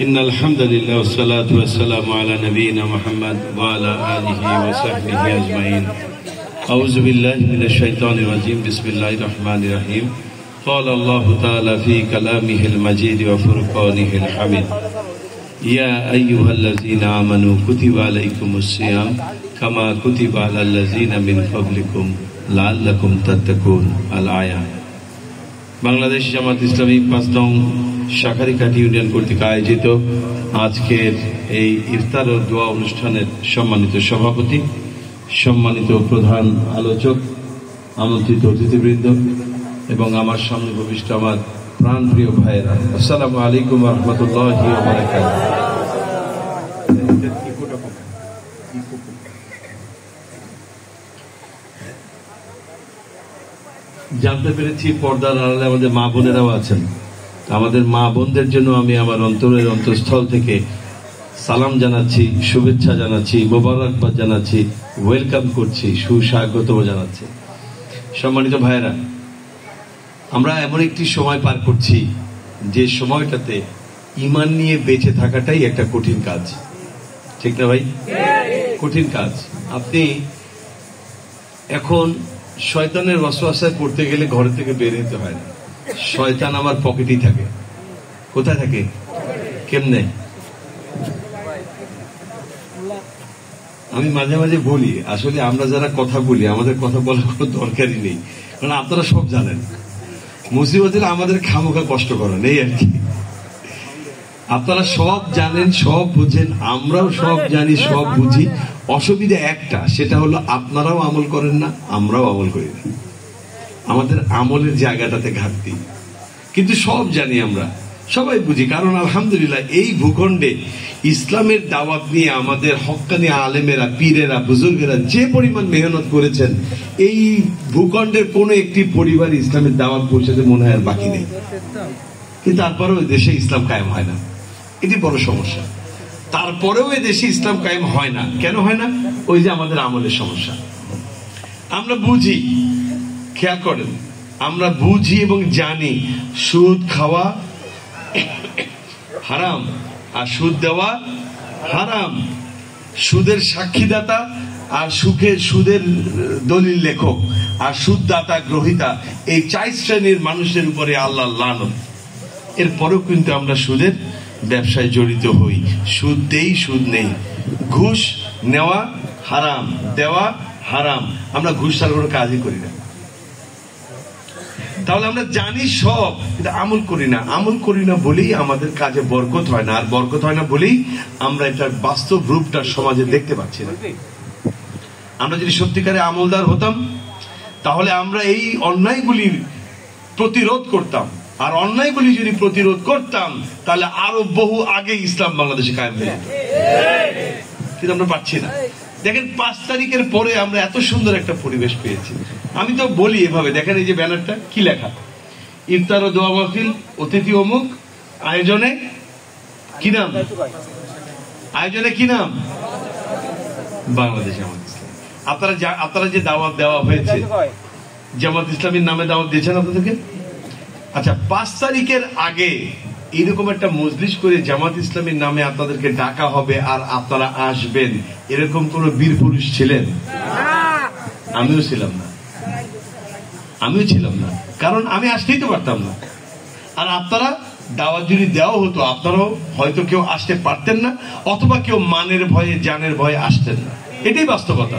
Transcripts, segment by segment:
إن الحمد لله والصلاة والسلام على نبينا محمد وعلى آله وصحبه أجمعين أعوذ بالله من الشيطان الرجيم بسم الله الرحمن الرحيم قال الله تعالى في كلامه المجيد وفرقانه الحميد يا أيها الذين آمنوا كتب عليكم الصيام كما كتب على الذين من قبلكم لعلكم تتقون الآية বাংলাদেশ জামাত ইসলামী ৫ নং শাখারিকাটি ইউনিয়ন কর্তৃক আয়োজিত আজকের এই ইফতার ও দোয়া অনুষ্ঠানের সম্মানিত সভাপতি, সম্মানিত প্রধান আলোচক, আমন্ত্রিত অতিথিবৃন্দ এবং আমার সামনে উপবিষ্ট আমার প্রাণপ্রিয় ভাইয়েরা, আসসালামু আলাইকুম ওয়া রাহমাতুল্লাহি ওয়া বারাকাতুহু। জানতে পেরেছি পর্দার আড়ালে আমাদের মা বোনেরাও আছেন। আমাদের মা বোনদের জন্য আমি আমার অন্তরের অন্তঃস্থল থেকে সালাম জানাচ্ছি, শুভেচ্ছা জানাচ্ছি, মোবারকবাদ জানাচ্ছি, ওয়েলকাম করছি, সুস্বাগত জানাচ্ছি। সম্মানিত ভাইয়েরা, আমরা এমন একটি সময় পার করছি যে সময়টাতে ঈমান নিয়ে বেঁচে থাকাটাই একটা কঠিন কাজ, ঠিক না ভাই? কঠিন কাজ। আপনি এখন শয়তানের ওয়াসওয়াসায় পড়তে গেলে ঘর থেকে বের হতে হয় না। শয়তান আমার পকেটেই থাকে। কোথায় থাকে? কেমনে? আমি মাঝে মাঝে বলি, আসলে আমরা যারা কথা বলি আমাদের কথা বলার কোনো দরকারই নেই, কারণ আপনারা সব জানেন। মুসিবতের আমাদের খামোখা কষ্ট করেন, এই আর কি। আপনারা সব জানেন, সব বুঝেন, আমরাও সব জানি, সব বুঝি। অসুবিধা একটা, সেটা হলো আপনারাও আমল করেন না, আমরাও আমল করি না। আমাদের আমলের জায়গাটাতে ঘাটতি, কিন্তু সব জানি, আমরা সবাই বুঝি। কারণ আলহামদুলিল্লাহ এই ভূখণ্ডে ইসলামের দাওয়াত নিয়ে আমাদের হক্কানি আলেমেরা, পীরেরা, বুজুর্গেরা যে পরিমাণ মেহনত করেছেন, এই ভূখণ্ডের কোন একটি পরিবার ইসলামের দাওয়াত পৌঁছাতে মনে হয় আর বাকি নেই। কিন্তু তারপরেও দেশে ইসলাম কায়েম হয় না, এটি বড় সমস্যা। তারপরেও এ দেশে ইসলাম কায়েম হয় না। কেন হয় না? ওই যে আমাদের আমলের সমস্যা। আমরা বুঝি, খেয়াল করেন, আমরা বুঝি এবং জানি সুদ খাওয়া হারাম আর সুদ দেওয়া হারাম। সুদের সাক্ষীদাতা আর সুদের দলিল লেখক আর সুদদাতা গ্রহীতা, এই 4 শ্রেণীর মানুষের উপরে আল্লাহর লানত। এরপরেও কিন্তু আমরা সুদের ব্যবসায় জড়িত হই, সুদ দেই, সুদ নেই। ঘুষ নেওয়া হারাম, দেওয়া হারাম। আমরা ঘুষ ছাড়া কোনো কাজই করি না। তাহলে আমরা জানি সব, কিন্তু আমল করি না। আমল করি না বলেই আমাদের কাজে বরকত হয় না, আর বরকত হয় না বলেই আমরা এটার বাস্তব রূপটা সমাজে দেখতে পাচ্ছি না। আমরা যদি সত্যিকারে আমলদার হতাম, তাহলে আমরা এই অন্যায়গুলির প্রতিরোধ করতাম। আর অন্যায়গুলি যদি প্রতিরোধ করতাম, তাহলে আরো বহু আগে ইসলাম বাংলাদেশে কায়েম হয়ে যেত। কিন্তু আমরা পাচ্ছি না। দেখেন, 5 তারিখের পরে আমরা এত সুন্দর একটা পরিবেশ পেয়েছি। আমি তো বলি এভাবে, দেখেন এই যে ব্যানারটা, কি লেখা? ইফতার ও দোয়া মাহফিল, অতিথি অমুক, আয়োজনে কি নাম? আয়োজনে কি নাম? বাংলাদেশ জামাত ইসলামী। আপনারা যে দাওয়াত দেওয়া হয়েছে, জামাত ইসলামীর নামে দাওয়াত দিয়েছেন আপনাদেরকে। আচ্ছা, 5 তারিখের আগে এরকম একটা মজলিস করে জামাত ইসলামীর নামে আপনাদেরকে ডাকা হবে আর আপনারা আসবেন, এরকম কোন বীর পুরুষ ছিলেন? আমিও ছিলাম না, কারণ আমি আসতেই তো পারতাম না। আর আপনারা দাওয়াত যদি দেওয়া হতো, আপনারাও হয়তো কেউ আসতে পারতেন না, অথবা কেউ মানের ভয়ে, জানের ভয়ে আসতেন না। এটাই বাস্তবতা।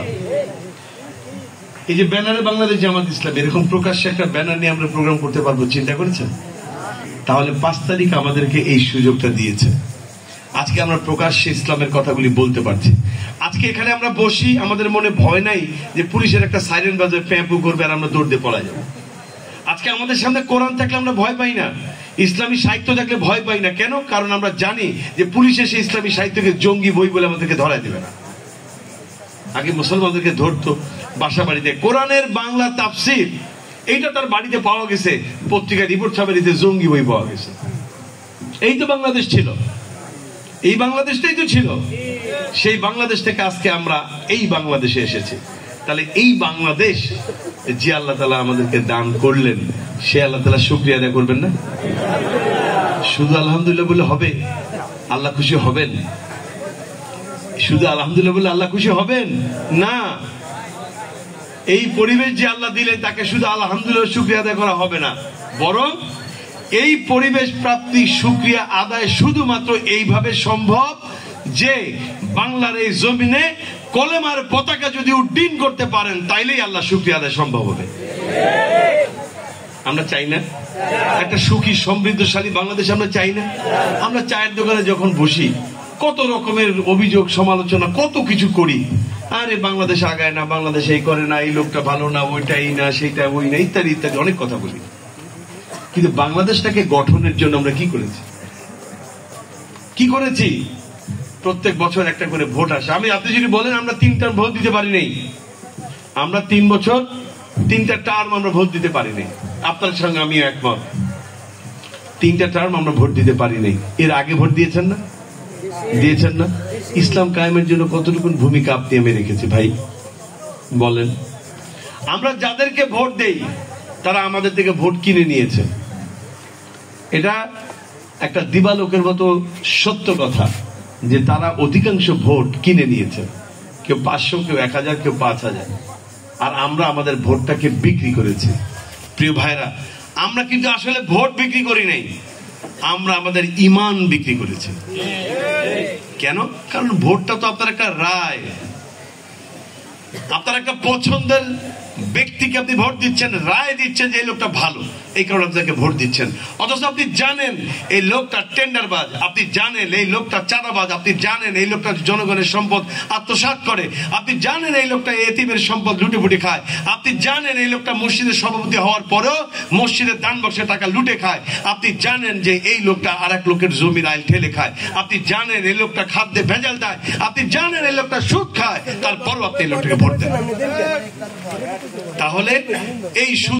এই যে ব্যানারে বাংলাদেশ জামাত ইসলাম, এরকম প্রকাশ্যে একটা ব্যানার নিয়ে আমরা প্রোগ্রাম করতে পারবো, চিন্তা করেছেন? তাহলে 5 তারিখ আমাদেরকে এই সুযোগটা দিয়েছে। আজকে আমরা প্রকাশ্যে ইসলামের কথাগুলি বলতে পারছি। আজকে এখানে আমরা বসি, আমাদের মনে ভয় নাই যে পুলিশের একটা সাইরেন বাজে, প্যাঁপু করবে আর আমরা দৌড় দিয়ে পলা যাবো। আজকে আমাদের সামনে কোরআন থাকলে আমরা ভয় পাই না, ইসলামী সাহিত্য থাকলে ভয় পাই না। কেন? কারণ আমরা জানি যে পুলিশ এসে ইসলামী সাহিত্যকে জঙ্গি বই বলে আমাদেরকে ধরায় দেবে না। আগে মুসলমানদেরকে ধরতো বাসা বাড়িতে, কোরআনের বাংলা তাফসীর এইটা তার বাড়িতে পাওয়া গেছে, পত্রিকা রিপোর্ট ছাপাইতে জঙ্গি বই পাওয়া গেছে। এই তো বাংলাদেশ ছিল, এই বাংলাদেশটাই তো ছিল। সেই বাংলাদেশ থেকে আজকে আমরা এই বাংলাদেশে এসেছি। তাহলে এই বাংলাদেশ যে আল্লাহ তাআলা আমাদেরকে দান করলেন, সে আল্লাহ তাআলা শুকরিয়া আদায় করবেন না? শুধু আলহামদুলিল্লাহ বলে হবে? আল্লাহ খুশি হবেন? শুধু আলহামদুলিল্লাহ বলে আল্লাহ খুশি হবেন না। এই পরিবেশ যে আল্লাহ দিলেন, তাকে শুধু আলহামদুলিল্লাহ শুকরিয়া আদায় করা হবে না, বরং এই পরিবেশ প্রাপ্তি শুকরিয়া আদায় শুধুমাত্র এইভাবে সম্ভব যে বাংলার এই জমিনে কলেমার পতাকা যদি উড্ডীন করতে পারেন, তাইলেই আল্লাহ শুকরিয়া আদায় সম্ভব হবে। আমরা চাই না একটা সুখী সমৃদ্ধশালী বাংলাদেশ? আমরা চাই না? আমরা চায়ের দোকানে যখন বসি কত রকমের অভিযোগ সমালোচনা কত কিছু করি, আরে বাংলাদেশ আগায় না, বাংলাদেশ এই করে না, এই লোকটা ভালো না, ওইটাই না, সেইটা ওই না, ইত্যাদি ইত্যাদি অনেক কথা বলি। কিন্তু বাংলাদেশটাকে গঠনের জন্য আমরা কি করেছি? কি করেছি? প্রত্যেক বছর একটা করে ভোট আসে। আপনি যদি বলেন আমরা 3 টার্ম ভোট দিতে পারি নাই, আমরা 3 বছর 3টা টার্ম আমরা ভোট দিতে পারি নাই, আপনার সঙ্গে আমিও একমত। 3টা টার্ম আমরা ভোট দিতে পারি নাই। এর আগে ভোট দিয়েছেন না? দিয়েছেন না? ইসলাম কায়েমের জন্য কতটুকু ভূমিকা আপনি আমি রেখেছি ভাই বলেন? আমরা যাদেরকে ভোট দেই তারা আমাদের থেকে ভোট কিনে নিয়েছে। এটা একটা দিবালোকের মতো সত্য কথা যে তারা অধিকাংশ ভোট কিনে নিয়েছে। কেউ 500, কেউ 1000, কেউ 5000। আর আমরা আমাদের ভোটটাকে বিক্রি করেছি। প্রিয় ভাইরা, আমরা কিন্তু আসলে ভোট বিক্রি করি নাই, আমরা আমাদের ঈমান বিক্রি করেছি। কেন? কারণ ভোটটা তো আপনার একটা রায়, আপনার একটা পছন্দের ব্যক্তিকে আপনি ভোট দিচ্ছেন, রায় দিচ্ছেন যে এই লোকটা ভালো, এই কারণে আপনাকে ভোট দিচ্ছেন। অথচ আপনি জানেন এই লোকটা টেন্ডারবাজ, আপনি জানেন এই লোকটা চাঁদাবাজ, আপনি জানেন এই লোকটা জনগণের সম্পদ আত্মসাৎ করে, আপনি জানেন এই লোকটা এতিমের সম্পদ লুটেপুটে খায়, আপনি জানেন এই লোকটা মসজিদের সভাপতি হওয়ার পরেও মসজিদের দান বক্সে টাকা লুটে খায়, আপনি জানেন যে এই লোকটা আর এক লোকের জমির আইল ঠেলে খায়, আপনি জানেন এই লোকটা খাদ্যে ভেজাল দেয়, আপনি জানেন এই লোকটা সুদ খায়, তারপরও আপনি এই লোকটাকে ভোট দেন। তাহলে এই